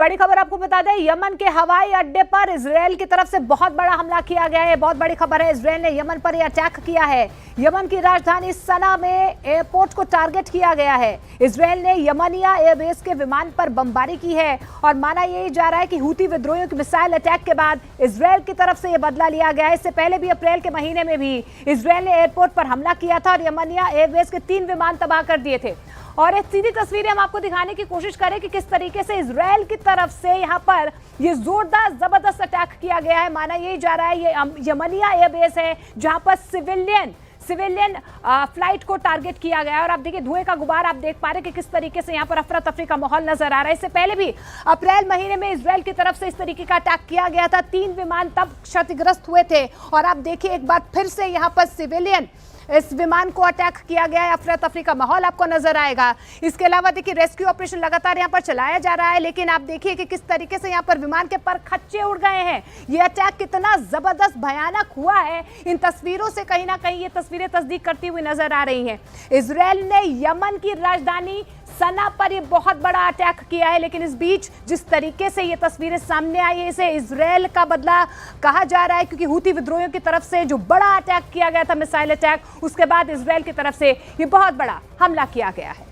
बड़ी खबर आपको बता दें, यमन के हवाई अड्डे पर इजरायल की तरफ से बहुत बड़ा हमला किया गया है। बहुत बड़ी खबर है, इजरायल ने यमन पर यह अटैक किया है। यमन की राजधानी सना में एयरपोर्ट को टारगेट किया गया है। इजरायल ने यमनिया एयरबेस के विमान पर बमबारी की है और माना यही जा रहा है कि हूती विद्रोहियों की मिसाइल अटैक के बाद इजरायल की तरफ से यह बदला लिया गया है। इससे पहले भी अप्रैल के महीने में भी इजरायल ने एयरपोर्ट पर हमला किया था और यमनिया एयरबेस के 3 विमान तबाह कर दिए थे। और एक सीधी तस्वीरें हम आपको दिखाने की कोशिश करें कि किस तरीके से इजरायल की तरफ से यहाँ पर ये जोरदार जबरदस्त अटैक किया गया है। माना यही जा रहा है ये यमनिया एयरबेस है जहां पर सिविलियन फ्लाइट को टारगेट किया गया है। और आप देखिए धुएं का गुबार आप देख पा रहे हैं कि किस तरीके से यहाँ पर अफरा तफरी का माहौल नजर आ रहा है। इससे पहले भी अप्रैल महीने में इजरायल की तरफ से इस तरीके का अटैक किया गया था। 3 विमान तब क्षतिग्रस्त हुए थे और आप देखिए एक बार फिर से यहाँ पर सिविलियन इस विमान को अटैक किया गया है। अफरा तफरी का माहौल आपको नजर आएगा। इसके अलावा देखिए रेस्क्यू ऑपरेशन लगातार यहाँ पर चलाया जा रहा है, लेकिन आप देखिए कि किस तरीके से यहाँ पर विमान के पर खच्चे उड़ गए हैं। ये अटैक कितना जबरदस्त भयानक हुआ है, इन तस्वीरों से कहीं ना कहीं ये तस्वीरें तस्दीक करती हुई नजर आ रही हैं। इजरायल ने यमन की राजधानी सना पर ये बहुत बड़ा अटैक किया है, लेकिन इस बीच जिस तरीके से ये तस्वीरें सामने आई है इसे इजरायल का बदला कहा जा रहा है, क्योंकि हूती विद्रोहियों की तरफ से जो बड़ा अटैक किया गया था मिसाइल अटैक, उसके बाद इजरायल की तरफ से ये बहुत बड़ा हमला किया गया है।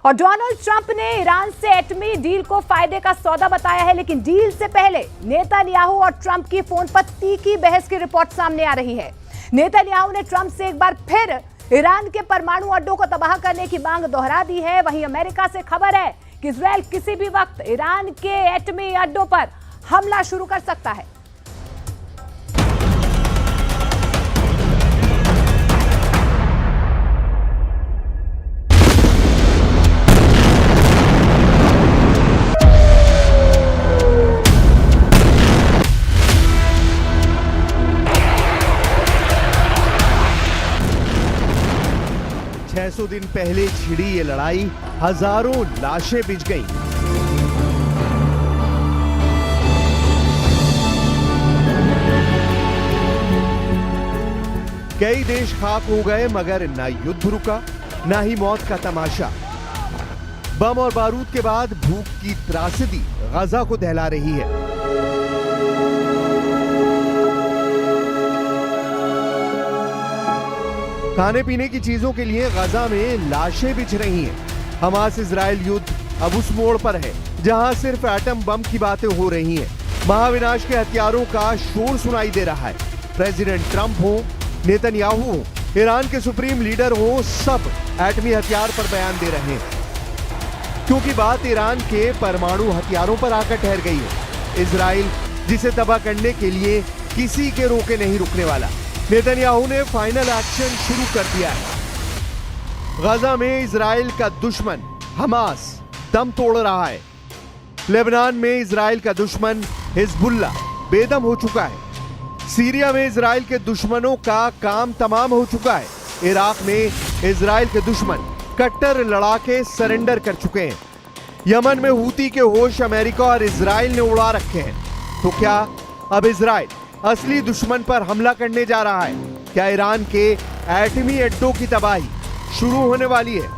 और डोनाल्ड ट्रंप ने ईरान से एटमी डील को फायदे का सौदा बताया है, लेकिन डील से पहले नेतन्याहू और ट्रंप की फोन पर तीखी बहस की रिपोर्ट सामने आ रही है। नेतन्याहू ने ट्रंप से एक बार फिर ईरान के परमाणु अड्डों को तबाह करने की मांग दोहरा दी है। वहीं अमेरिका से खबर है कि इजरायल किसी भी वक्त ईरान के एटमी अड्डों पर हमला शुरू कर सकता है। 600 दिन पहले छिड़ी ये लड़ाई, हजारों लाशें बिछ गईं। कई देश खाक हो गए, मगर ना युद्ध रुका, ना ही मौत का तमाशा। बम और बारूद के बाद भूख की त्रासदी गजा को दहला रही है। खाने पीने की चीजों के लिए गजा में लाशें बिछ रही हैं। हमास इजराइल युद्ध अब उस मोड़ पर है जहां सिर्फ एटम बम की बातें हो रही हैं। महाविनाश के हथियारों का शोर सुनाई दे रहा है। प्रेसिडेंट ट्रंप हो, नेतन्याहू हो, ईरान के सुप्रीम लीडर हो, सब एटमी हथियार पर बयान दे रहे हैं, क्योंकि बात ईरान के परमाणु हथियारों पर आकर ठहर गई है। इजराइल जिसे तबाह करने के लिए किसी के रोके नहीं रुकने वाला। नेतन्याहू ने फाइनल एक्शन शुरू कर दिया है। गजा में इजराइल का दुश्मन हमास दम तोड़ रहा है। लेबनान में इजराइल का दुश्मन हिजबुल्लाह बेदम हो चुका है। सीरिया में इजराइल के दुश्मनों का काम तमाम हो चुका है। इराक में इजराइल के दुश्मन कट्टर लड़ाके सरेंडर कर चुके हैं। यमन में हूती के होश अमेरिका और इजराइल ने उड़ा रखे हैं। तो क्या अब इजराइल असली दुश्मन पर हमला करने जा रहा है? क्या ईरान के एटमी अड्डों की तबाही शुरू होने वाली है?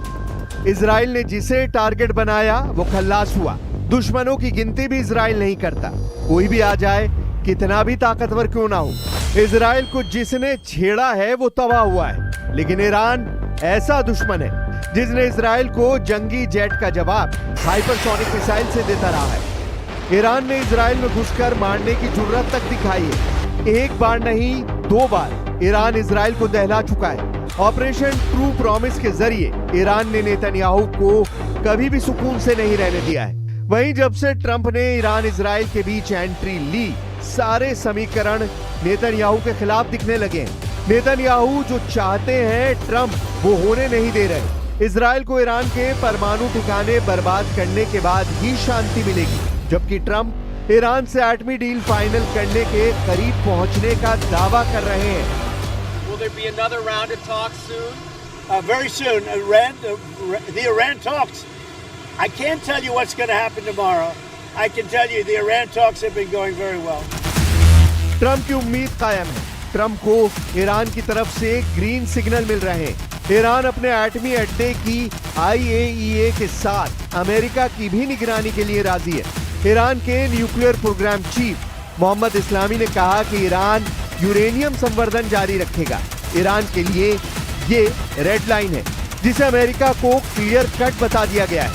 इजराइल ने जिसे टारगेट बनाया वो खल्लास हुआ। दुश्मनों की गिनती भी इजराइल नहीं करता। कोई भी आ जाए, कितना भी ताकतवर क्यों ना हो, इजराइल को जिसने छेड़ा है वो तबाह हुआ है। लेकिन ईरान ऐसा दुश्मन है जिसने इजराइल को जंगी जेट का जवाब हाइपरसोनिक मिसाइल से देता रहा है। ईरान ने इजराइल में घुसकर मारने की जुर्रत तक दिखाई है। एक बार नहीं, 2 बार ईरान इजराइल को दहला चुका है। ऑपरेशन ट्रू प्रॉमिस के जरिए ईरान ने नेतन्याहू को कभी भी सुकून से नहीं रहने दिया है। वहीं जब से ट्रंप ने ईरान इजराइल के बीच एंट्री ली, सारे समीकरण नेतन्याहू के खिलाफ दिखने लगे हैं। नेतन्याहू जो चाहते हैं ट्रंप वो होने नहीं दे रहे। इजराइल को ईरान के परमाणु ठिकाने बर्बाद करने के बाद ही शांति मिलेगी, जबकि ट्रंप ईरान से एटमी डील फाइनल करने के करीब पहुंचने का दावा कर रहे हैं। Will there be another round of talks soon? Very soon. The Iran talks. I can't tell you what's going to happen tomorrow. I can tell you the Iran talks have been going very well. Trump की उम्मीद कायम है। Trump को Iran की तरफ से green signal मिल रहे हैं। ईरान अपने एटमी अड्डे की IAEA के साथ अमेरिका की भी निगरानी के लिए राजी है। ईरान के न्यूक्लियर प्रोग्राम चीफ मोहम्मद इस्लामी ने कहा कि ईरान यूरेनियम संवर्धन जारी रखेगा। ईरान के लिए ये रेड लाइन है जिसे अमेरिका को क्लियर कट बता दिया गया है।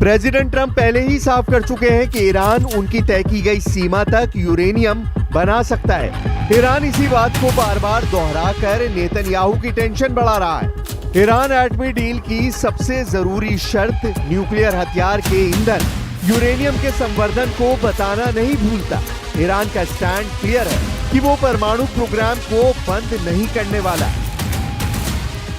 प्रेसिडेंट ट्रंप पहले ही साफ कर चुके हैं कि ईरान उनकी तय की गई सीमा तक यूरेनियम बना सकता है। ईरान इसी बात को बार बार दोहराकर नेतन्याहू की टेंशन बढ़ा रहा है। ईरान एटमी डील की सबसे जरूरी शर्त न्यूक्लियर हथियार के ईंधन यूरेनियम के संवर्धन को बताना नहीं भूलता। ईरान का स्टैंड क्लियर है कि वो परमाणु प्रोग्राम को बंद नहीं करने वाला।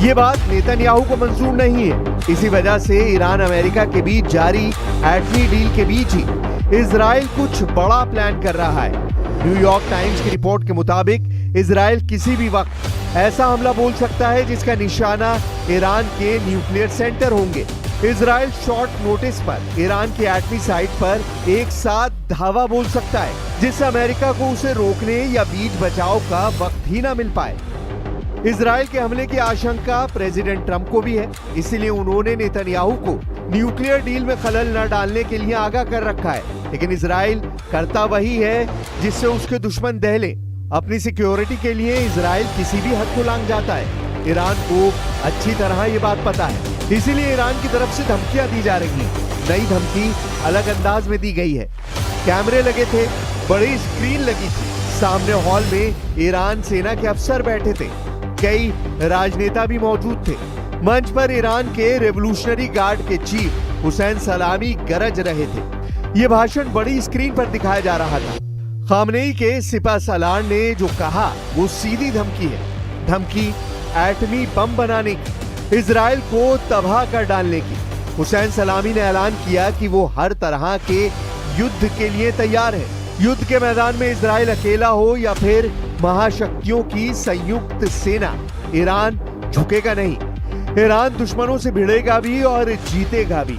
ये बात नेतन्याहू को मंजूर नहीं है। इसी वजह से ईरान अमेरिका के बीच जारी एटमी डील के बीच ही इजराइल कुछ बड़ा प्लान कर रहा है। न्यूयॉर्क टाइम्स की रिपोर्ट के मुताबिक इजराइल किसी भी वक्त ऐसा हमला बोल सकता है जिसका निशाना ईरान के न्यूक्लियर सेंटर होंगे। इजराइल शॉर्ट नोटिस पर ईरान की एटमी साइट पर एक साथ धावा बोल सकता है जिससे अमेरिका को उसे रोकने या बीच बचाव का वक्त ही ना मिल पाए। इजराइल के हमले की आशंका प्रेसिडेंट ट्रंप को भी है, इसीलिए उन्होंने नेतन्याहू को न्यूक्लियर डील में खलल न डालने के लिए आगाह कर रखा है। लेकिन इजराइल करता वही है जिससे उसके दुश्मन दहले। अपनी सिक्योरिटी के लिए इजराइल किसी भी हद को लांघ जाता है। ईरान को अच्छी तरह ये बात पता है, इसीलिए ईरान की तरफ से धमकियां दी जा रही हैं। नई धमकी अलग अंदाज में दी गई है। कैमरे लगे थे, बड़ी स्क्रीन लगी थी, सामने हॉल में ईरान सेना के अफसर बैठे थे, कई राजनेता भी मौजूद थे। मंच पर ईरान के रेवोल्यूशनरी गार्ड के चीफ हुसैन सलामी गरज रहे थे। ये भाषण बड़ी स्क्रीन पर दिखाया जा रहा था। खामनेई के सिपह सालार ने जो कहा वो सीधी धमकी है। धमकी एटमी बम बनाने की, इजराइल को तबाह कर डालने की। हुसैन सलामी ने ऐलान किया कि वो हर तरह के युद्ध के लिए तैयार है। युद्ध के मैदान में इजराइल अकेला हो या फिर महाशक्तियों की संयुक्त सेना, ईरान झुकेगा नहीं। ईरान दुश्मनों से भिड़ेगा भी और जीतेगा भी।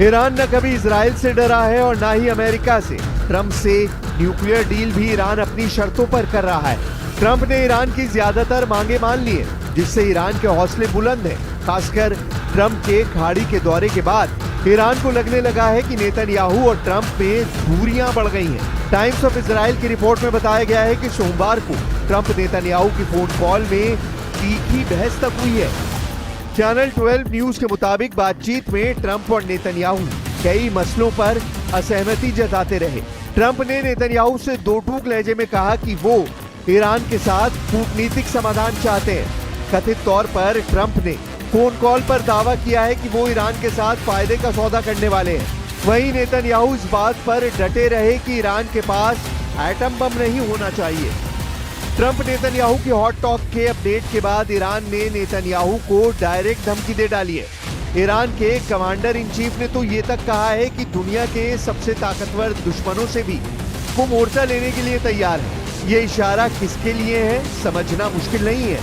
ईरान न कभी इजराइल से डरा है और ना ही अमेरिका से। ट्रंप से न्यूक्लियर डील भी ईरान अपनी शर्तों पर कर रहा है। ट्रंप ने ईरान की ज्यादातर मांगे मान ली हैं, जिससे ईरान के हौसले बुलंद हैं। खासकर ट्रंप के खाड़ी के दौरे के बाद ईरान को लगने लगा है कि नेतन्याहू और ट्रंप में दूरियां बढ़ गई हैं। टाइम्स ऑफ इजराइल की रिपोर्ट में बताया गया है कि सोमवार को ट्रंप नेतन्याहू की फोन कॉल में तीखी बहस तक हुई है। चैनल 12 न्यूज के मुताबिक बातचीत में ट्रंप और नेतन्याहू कई मसलों पर असहमति जताते रहे। ट्रंप ने नेतन्याहू से दो टूक लहजे में कहा कि वो ईरान के साथ कूटनीतिक समाधान चाहते हैं। कथित तौर पर ट्रंप ने फोन कॉल पर दावा किया है कि वो ईरान के साथ फायदे का सौदा करने वाले हैं। वहीं नेतन्याहू इस बात पर डटे रहे कि ईरान के पास एटम बम नहीं होना चाहिए। ट्रंप नेतन्याहू के हॉट टॉक के अपडेट के बाद ईरान ने नेतन्याहू को डायरेक्ट धमकी दे डाली है। ईरान के कमांडर इन चीफ ने तो ये तक कहा है कि दुनिया के सबसे ताकतवर दुश्मनों से भी वो मोर्चा लेने के लिए तैयार है। ये इशारा किसके लिए है समझना मुश्किल नहीं है।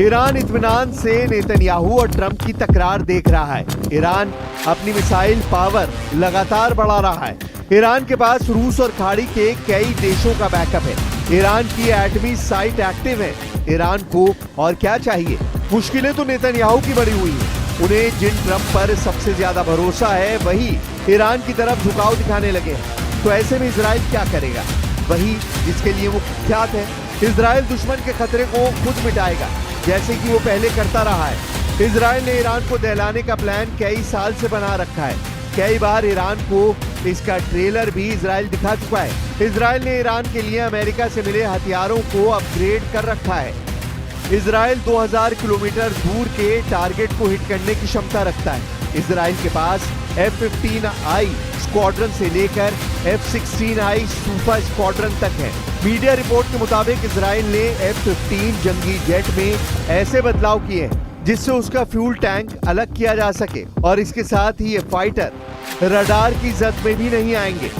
ईरान इत्मीनान से नेतन्याहू और ट्रंप की तकरार देख रहा है। ईरान अपनी मिसाइल पावर लगातार बढ़ा रहा है। ईरान के पास रूस और खाड़ी के कई देशों का बैकअप है। ईरान की एटमी साइट एक्टिव है। ईरान को और क्या चाहिए? मुश्किलें तो नेतन्याहू की बढ़ी हुई है। उन्हें जिन ट्रंप पर सबसे ज्यादा भरोसा है वही ईरान की तरफ झुकाव दिखाने लगे हैं। तो ऐसे में इजराइल क्या करेगा? वही जिसके लिए वो कुख्यात है। इजराइल दुश्मन के खतरे को खुद मिटाएगा, जैसे कि वो पहले करता रहा है। इजराइल ने ईरान को दहलाने का प्लान कई साल से बना रखा है। कई बार ईरान को इसका ट्रेलर भी इजराइल दिखा चुका है। इजराइल ने ईरान के लिए अमेरिका से मिले हथियारों को अपग्रेड कर रखा है। इजराइल 2000 किलोमीटर दूर के टारगेट को हिट करने की क्षमता रखता है। इजराइल के पास F-15I स्क्वाड्रन से लेकर F-16I सुपर स्क्वाड्रन तक है। मीडिया रिपोर्ट के मुताबिक इजराइल ने F-15 जंगी जेट में ऐसे बदलाव किए हैं जिससे उसका फ्यूल टैंक अलग किया जा सके और इसके साथ ही ये फाइटर रडार की जद में भी नहीं आएंगे।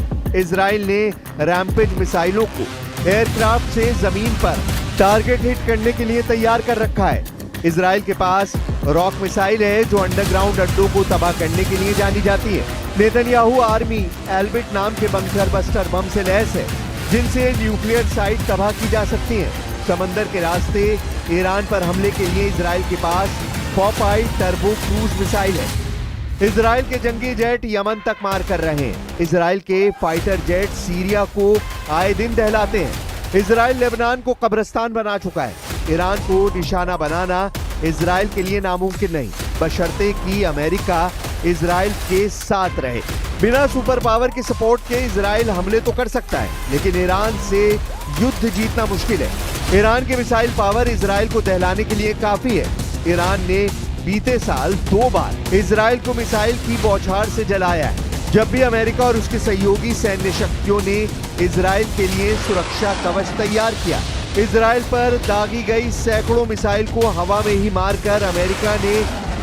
इजराइल ने रैम्पेज मिसाइलों को एयरक्राफ्ट से जमीन पर टारगेट हिट करने के लिए तैयार कर रखा है। इजराइल के पास रॉक मिसाइल है जो अंडरग्राउंड अड्डों को तबाह करने के लिए जानी जाती है। नेतन्याहू आर्मी एल्बिट नाम के बंकर बस्टर बम से लैस है जिनसे न्यूक्लियर साइट तबाह की जा सकती है। समंदर के रास्ते ईरान पर हमले के लिए इजराइल के पास पॉपाई टर्बो क्रूज मिसाइल है। इजराइल के जंगी जेट यमन तक मार कर रहे हैं। इजराइल के फाइटर जेट सीरिया को आए दिन दहलाते हैं। इजराइल लेबनान को कब्रिस्तान बना चुका है। ईरान को निशाना बनाना इजराइल के लिए नामुमकिन नहीं, बशर्ते कि अमेरिका इजराइल के साथ रहे। बिना सुपर पावर के सपोर्ट के इजराइल हमले तो कर सकता है, लेकिन ईरान से युद्ध जीतना मुश्किल है। ईरान की मिसाइल पावर इजराइल को दहलाने के लिए काफी है। ईरान ने बीते साल 2 बार इजराइल को मिसाइल की बौछार से जलाया है। जब भी अमेरिका और उसके सहयोगी सैन्य शक्तियों ने इजराइल के लिए सुरक्षा कवच तैयार किया। इजराइल पर दागी गई सैकड़ों मिसाइल को हवा में ही मारकर अमेरिका ने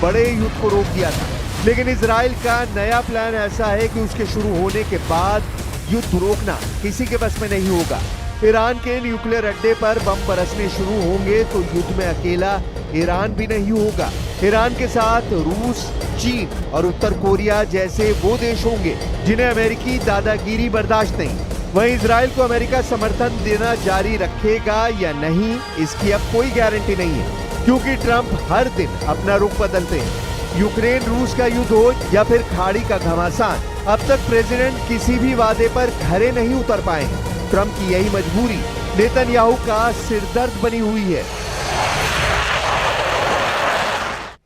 बड़े युद्ध को रोक दिया था। लेकिन इजराइल का नया प्लान ऐसा है कि उसके शुरू होने के बाद युद्ध रोकना किसी के बस में नहीं होगा। ईरान के न्यूक्लियर अड्डे पर बम बरसने शुरू होंगे तो युद्ध में अकेला ईरान भी नहीं होगा। ईरान के साथ रूस, चीन और उत्तर कोरिया जैसे वो देश होंगे जिन्हें अमेरिकी दादागिरी बर्दाश्त नहीं। वहीं इजराइल को अमेरिका समर्थन देना जारी रखेगा या नहीं, इसकी अब कोई गारंटी नहीं है, क्योंकि ट्रंप हर दिन अपना रुख बदलते हैं। यूक्रेन रूस का युद्ध हो या फिर खाड़ी का घमासान, अब तक प्रेसिडेंट किसी भी वादे पर खरे नहीं उतर पाए हैं। ट्रंप की यही मजबूरी नेतन्याहू का सिरदर्द बनी हुई है।